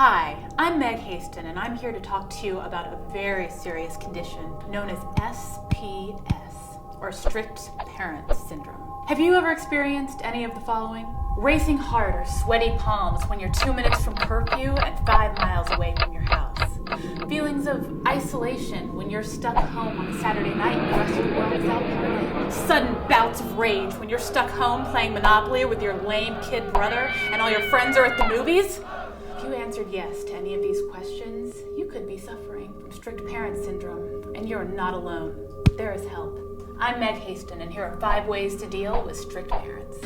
Hi, I'm Meg Haston, and I'm here to talk to you about a very serious condition known as SPS, or Strict Parent Syndrome. Have you ever experienced any of the following? Racing heart or sweaty palms when you're 2 minutes from curfew and 5 miles away from your house. Feelings of isolation when you're stuck home on a Saturday night and the rest of the world is out partying. Sudden bouts of rage when you're stuck home playing Monopoly with your lame kid brother and all your friends are at the movies. If you answered yes to any of these questions, you could be suffering from Strict Parent Syndrome, and you're not alone. There is help. I'm Meg Haston, and here are 5 ways to deal with strict parents.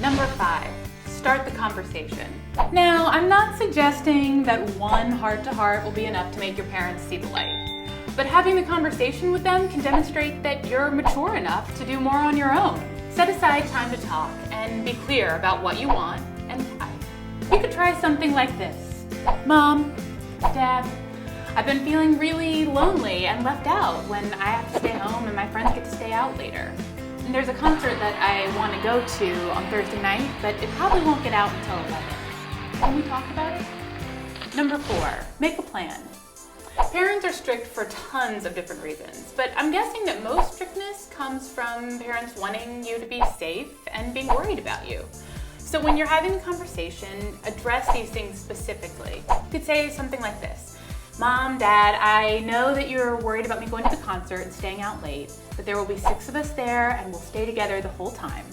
Number 5, start the conversation. Now, I'm not suggesting that one heart-to-heart will be enough to make your parents see the light. But having the conversation with them can demonstrate that you're mature enough to do more on your own. Set aside time to talk and be clear about what you want and why. You could try something like this. Mom, Dad, I've been feeling really lonely and left out when I have to stay home and my friends get to stay out later. And there's a concert that I want to go to on Thursday night, but it probably won't get out until 11. Can we talk about it? Number 4, make a plan. Parents are strict for tons of different reasons, but I'm guessing that most strictness comes from parents wanting you to be safe and being worried about you. So when you're having a conversation, address these things specifically. You could say something like this. Mom, Dad, I know that you're worried about me going to the concert and staying out late, but there will be 6 of us there and we'll stay together the whole time.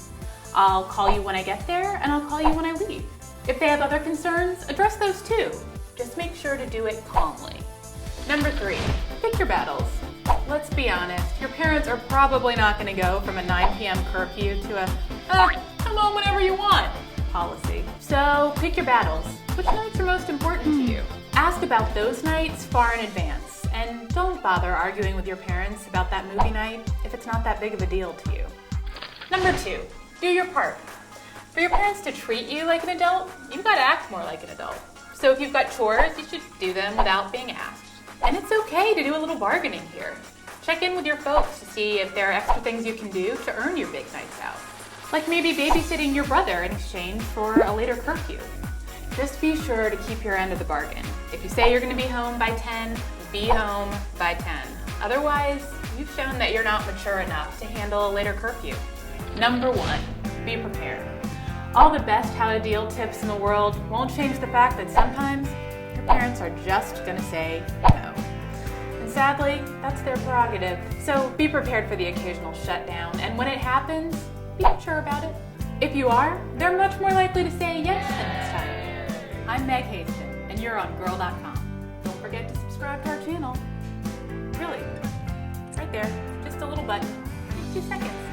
I'll call you when I get there and I'll call you when I leave. If they have other concerns, address those too. Just make sure to do it calmly. Number 3, pick your battles. Let's be honest, your parents are probably not going to go from a 9 p.m. curfew to a come home whenever you want policy. So pick your battles. Which nights are most important to you? Ask about those nights far in advance, and don't bother arguing with your parents about that movie night if it's not that big of a deal to you. Number 2, do your part. For your parents to treat you like an adult, you've got to act more like an adult. So if you've got chores, you should do them without being asked. And it's okay to do a little bargaining here. Check in with your folks to see if there are extra things you can do to earn your big nights out. Like maybe babysitting your brother in exchange for a later curfew. Just be sure to keep your end of the bargain. If you say you're going to be home by 10, be home by 10. Otherwise, you've shown that you're not mature enough to handle a later curfew. Number 1, be prepared. All the best how to deal tips in the world won't change the fact that sometimes your parents are just going to say no. And sadly, that's their prerogative. So be prepared for the occasional shutdown, and when it happens, be mature about it. If you are, they're much more likely to say yes the next time. I'm Meg Haston, and you're on Gurl.com. Don't forget to subscribe to our channel. Really, it's right there, just a little button. Take 2 seconds.